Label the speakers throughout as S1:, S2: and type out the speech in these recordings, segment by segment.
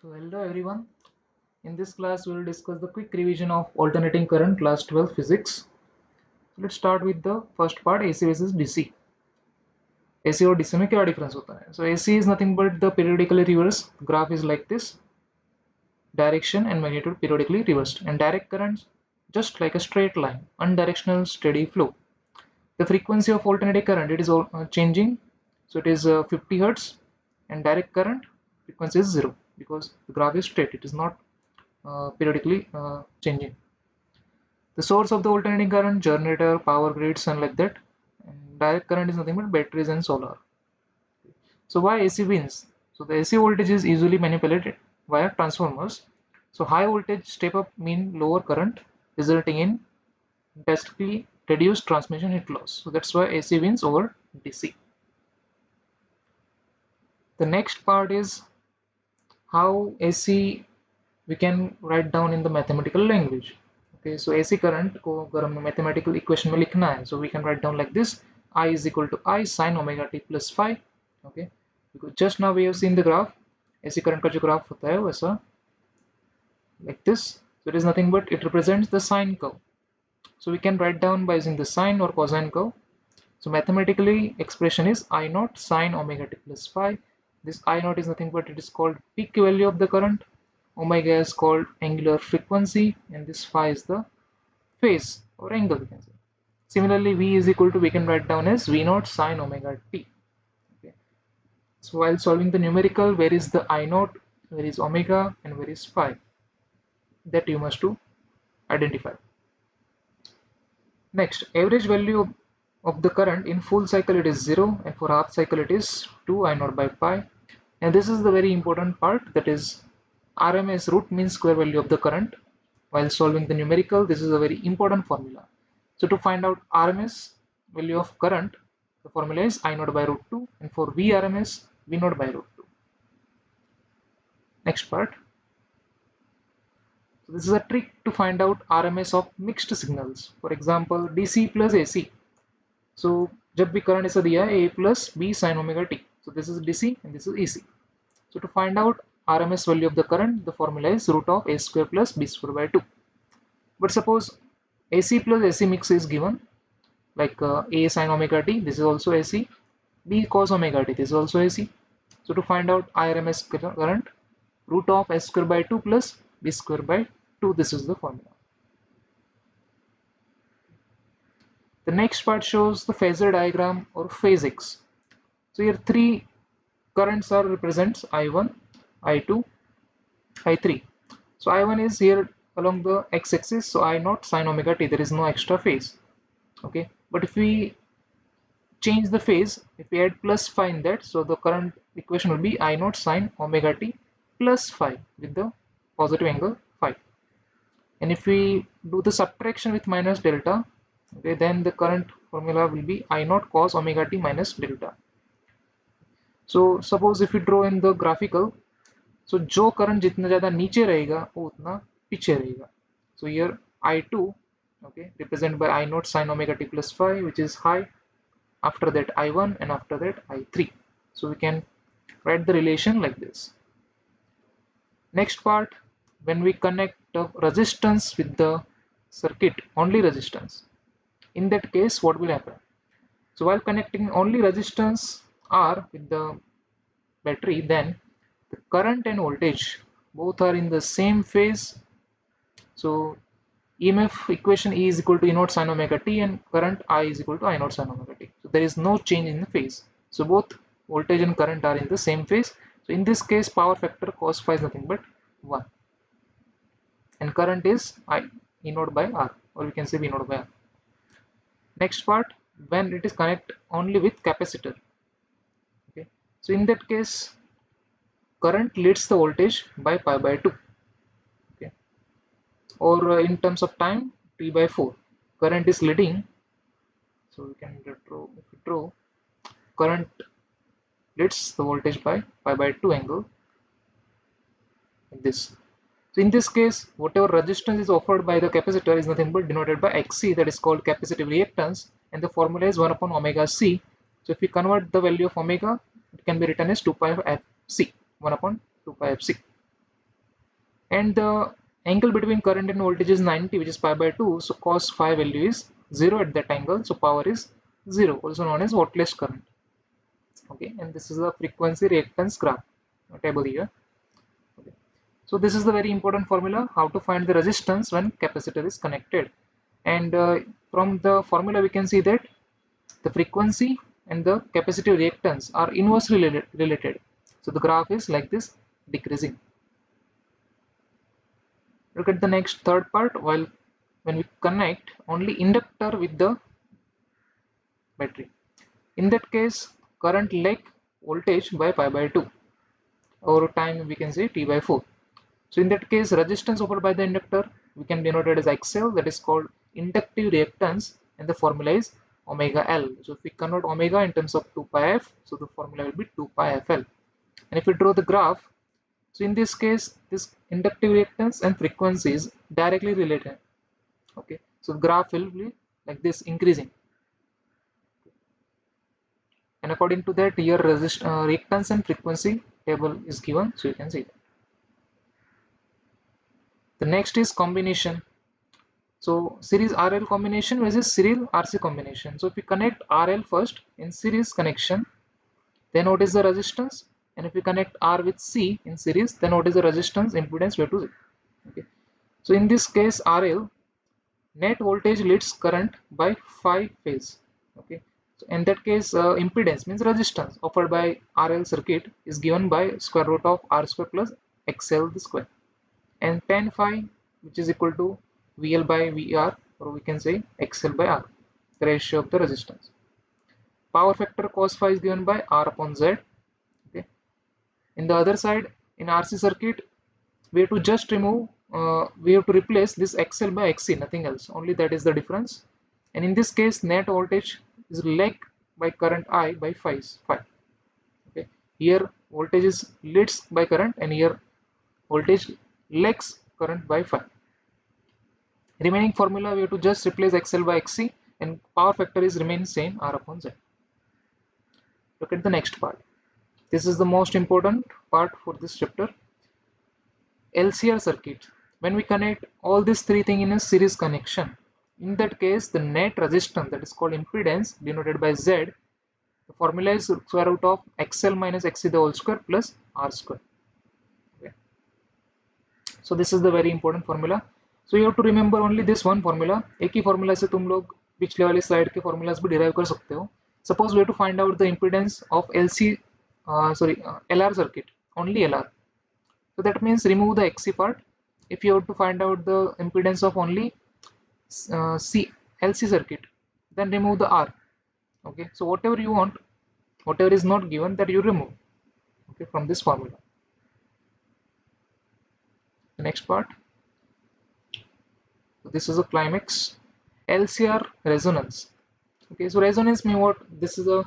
S1: So hello everyone. In this class we will discuss the quick revision of alternating current class 12 physics. So let's start with the first part, AC versus DC. AC और DC में क्या difference होता है? So AC is nothing but the periodically reversed graph is like this, direction and magnitude periodically reversed, and direct currents just like a straight line, unidirectional steady flow. The frequency of alternating current it is changing, so it is 50 hertz, and direct current frequency is 0 because the graph is straight, it is not periodically changing. The source of the alternating current, generator, power grids, and like that. And direct current is nothing but batteries and solar. So why AC wins? So the AC voltage is usually manipulated via transformers. So high voltage step up mean lower current, resulting in drastically reduced transmission heat loss. So that's why AC wins over DC. The next part is how AC we can write down in the mathematical language. Okay, so AC current को अगर हमें mathematical equation में लिखना है, so we can write down like this: I is equal to I sin omega t plus phi. Okay, because just now we have seen the graph. AC current का जो graph होता है वैसा like this. So it is nothing but it represents the sine curve. So we can write down by using the sine or cosine curve. So mathematically expression is I naught sine omega t plus phi. This I naught is nothing but it is called peak value of the current. Omega is called angular frequency, and this phi is the phase or angle, we can say. Similarly, V is equal to, we can write down as V naught sine omega t. Okay. So while solving the numerical, where is the I naught, where is omega, and where is phi, that you must to identify. Next, average value of the current in full cycle it is 0, and for half cycle it is 2 I naught by pi. And this is the very important part, that is RMS, root mean square value of the current. While solving the numerical, this is a very important formula. So to find out RMS value of current, the formula is I naught by root 2, and for VRMS, V naught by root 2. Next part. So this is a trick to find out RMS of mixed signals. For example, DC plus AC. So जब भी current ऐसा दिया है A plus B sin omega t. So this is DC and this is AC. So to find out RMS value of the current, the formula is root of A square plus B square by 2. But suppose AC plus AC mix is given, like A sin omega t, this is also AC, B cos omega t, this is also AC. So to find out RMS current, root of S square by 2 plus B square by 2, this is the formula. The next part shows the phasor diagram or physics. So here three currents are represents I1, I2, I3. So I1 is here along the x-axis, so I naught sin omega t, there is no extra phase. Okay, but if we change the phase, if we add plus phi in that, so the current equation will be I naught sin omega t plus phi with the positive angle phi. And if we do the subtraction with minus delta, okay, then the current formula will be I naught cos omega t minus delta. So suppose if we draw in the graphical, so जो current जितना ज़्यादा नीचे रहेगा वो उतना पीछे रहेगा. So here I2, okay, represented by I naught sin omega t plus phi, which is high. After that I1, and after that I3. So we can write the relation like this. Next part, when we connect the resistance with the circuit, only resistance. In that case, what will happen? So while connecting only resistance R with the battery, then the current and voltage both are in the same phase. So EMF equation E is equal to E naught sin omega t, and current I is equal to I naught sin omega t. So there is no change in the phase. So both voltage and current are in the same phase. So in this case, power factor cos phi is nothing but 1. And current is E naught by R, or we can say V naught by R. Next part, when it is connect only with capacitor. Okay. So in that case, current leads the voltage by pi by 2. Okay. Or in terms of time, T by 4. Current is leading. So we can draw current leads the voltage by pi by 2 angle like this. So in this case, whatever resistance is offered by the capacitor is nothing but denoted by Xc, that is called capacitive reactance, and the formula is 1 upon omega c. So if we convert the value of omega, it can be written as 2 pi f c, 1 upon 2 pi f c. and the angle between current and voltage is 90, which is pi by 2, so cos phi value is 0 at that angle, so power is 0, also known as voltless current. Okay, and this is the frequency reactance graph table here. Okay. So this is the very important formula, how to find the resistance when capacitor is connected. And from the formula we can see that the frequency and the capacitive reactance are inversely related. So the graph is like this, decreasing. Look at the next third part. While when we connect only inductor with the battery, in that case current lag voltage by pi by 2, or time we can say T by 4. So in that case, resistance offered by the inductor we can denote it as XL, that is called inductive reactance, and the formula is omega L. So if we convert omega in terms of 2 pi f, so the formula will be 2 pi fl. And if we draw the graph, so in this case this inductive reactance and frequency is directly related. Okay, so the graph will be like this, increasing. And according to that, here reactance and frequency table is given, so you can see that. The next is combination. So series RL combination versus series RC combination. So if we connect RL first in series connection, then what is the resistance? And if we connect R with C in series, then what is the resistance impedance we have to see. Okay. So in this case, RL net voltage leads current by phi phase. Okay. So in that case, impedance means resistance offered by RL circuit is given by square root of R square plus XL the square, and tan phi, which is equal to VL by VR, or we can say XL by R, the ratio of the resistance. Power factor cos phi is given by R upon Z. Okay. In the other side, in RC circuit, we have to just remove, we have to replace this XL by XC, nothing else, only that is the difference. And in this case, net voltage is lag by current I by phi. Okay. Here voltage is leads by current, and here voltage lags current by phi. Remaining formula we have to just replace XL by XC, and power factor is remain same, R upon Z. Look at the next part. This is the most important part for this chapter. LCR circuit. When we connect all these three things in a series connection, in that case the net resistance, that is called impedance, denoted by Z, the formula is square root of XL minus XC the whole square plus R square. Okay. So this is the very important formula. So you have to remember only this one formula. एक ही formula से तुम लोग पिछले वाले slide के formulas भी derive कर सकते हो. Suppose we have to find out the impedance of LR circuit, only LR. So that means remove the XC part. If you have to find out the impedance of only LC circuit, then remove the R. Okay, so whatever you want, whatever is not given, that you remove. Okay, from this formula. The next part. So this is a climax. LCR resonance. Okay, so resonance means what? This is a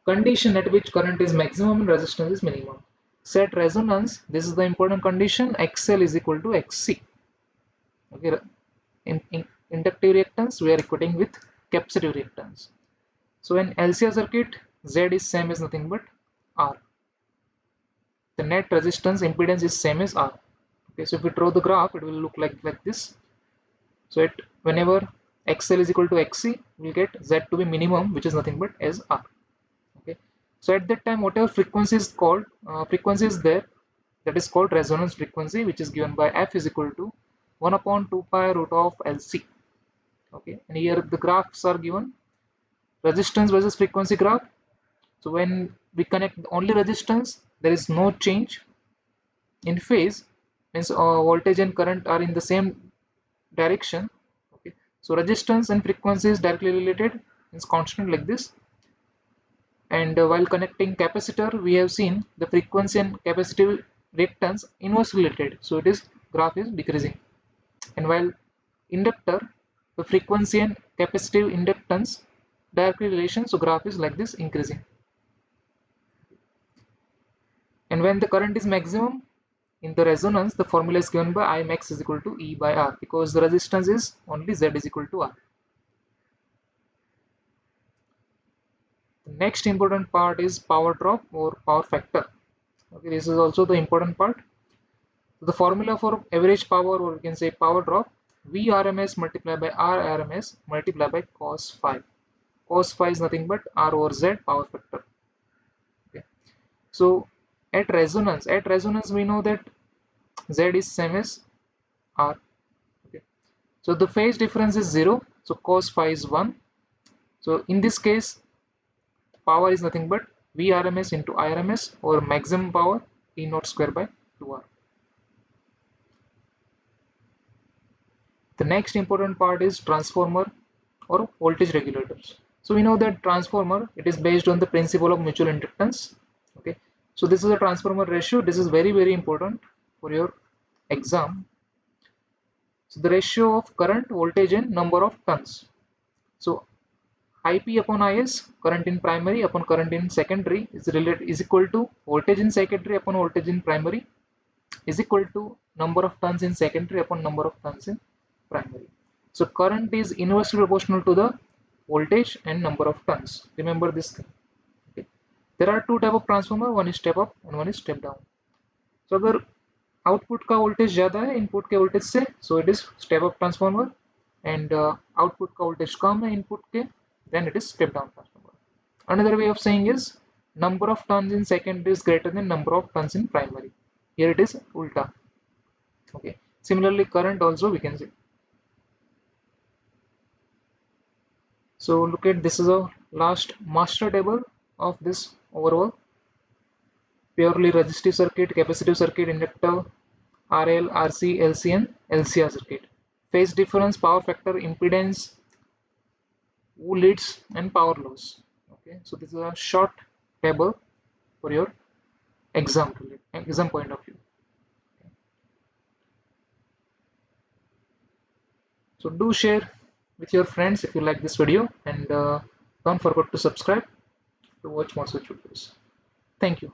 S1: condition at which current is maximum and resistance is minimum. Set resonance, this is the important condition, XL is equal to XC. Okay, in inductive reactance we are equating with capacitive reactance. So in LCR circuit, Z is same as nothing but R. The net resistance impedance is same as R. Okay, so if we draw the graph, it will look like this. So whenever XL is equal to XC, we will get Z to be minimum, which is nothing but as R. Okay, so at that time, whatever frequency is called, frequency is there, that is called resonance frequency, which is given by F is equal to 1 upon 2 pi root of LC. Okay, and here the graphs are given, resistance versus frequency graph. So when we connect only resistance, there is no change in phase, means voltage and current are in the same direction. Okay, so resistance and frequency is directly related, it's constant like this. And while connecting capacitor, we have seen the frequency and capacitive reactance inversely related, so it is graph is decreasing. And while inductor, the frequency and capacitive inductance directly relation, so graph is like this, increasing. And when the current is maximum in the resonance, the formula is given by I max is equal to E by R, because the resistance is only Z is equal to R. The next important part is power drop or power factor. Okay, this is also the important part. So the formula for average power, or we can say power drop, VRMS multiplied by RRMS multiplied by cos phi. Cos phi is nothing but R over Z power factor. Okay. So at resonance we know that Z is same as R. Okay. So the phase difference is 0. So cos phi is 1. So in this case, power is nothing but VRMS into IRMS, or maximum power E naught square by 2R. The next important part is transformer or voltage regulators. So we know that transformer, it is based on the principle of mutual inductance. Okay. So this is a transformer ratio. This is very important for your exam. So the ratio of current, voltage and number of turns. So IP upon IS, current in primary upon current in secondary, is equal to voltage in secondary upon voltage in primary, is equal to number of turns in secondary upon number of turns in primary. So current is inversely proportional to the voltage and number of turns. Remember this thing. Okay. There are two type of transformer, one is step up and one is step down. So अगर output का voltage ज़्यादा है input के voltage से, so it is step up transformer, and output का voltage कम है input के, then it is step down transformer. Another way of saying is number of turns in secondary is greater than number of turns in primary. Here it is ulta. Okay. Similarly, current also we can see. So look at this, is a last master table of this overall purely resistive circuit, capacitive circuit, inductor, RL, RC, LC and LCR circuit. Phase difference, power factor, impedance, who leads and power loss. Okay, so this is a short table for your exam point of view. Okay. So do share with your friends if you like this video, and don't forget to subscribe to watch more such videos. Thank you.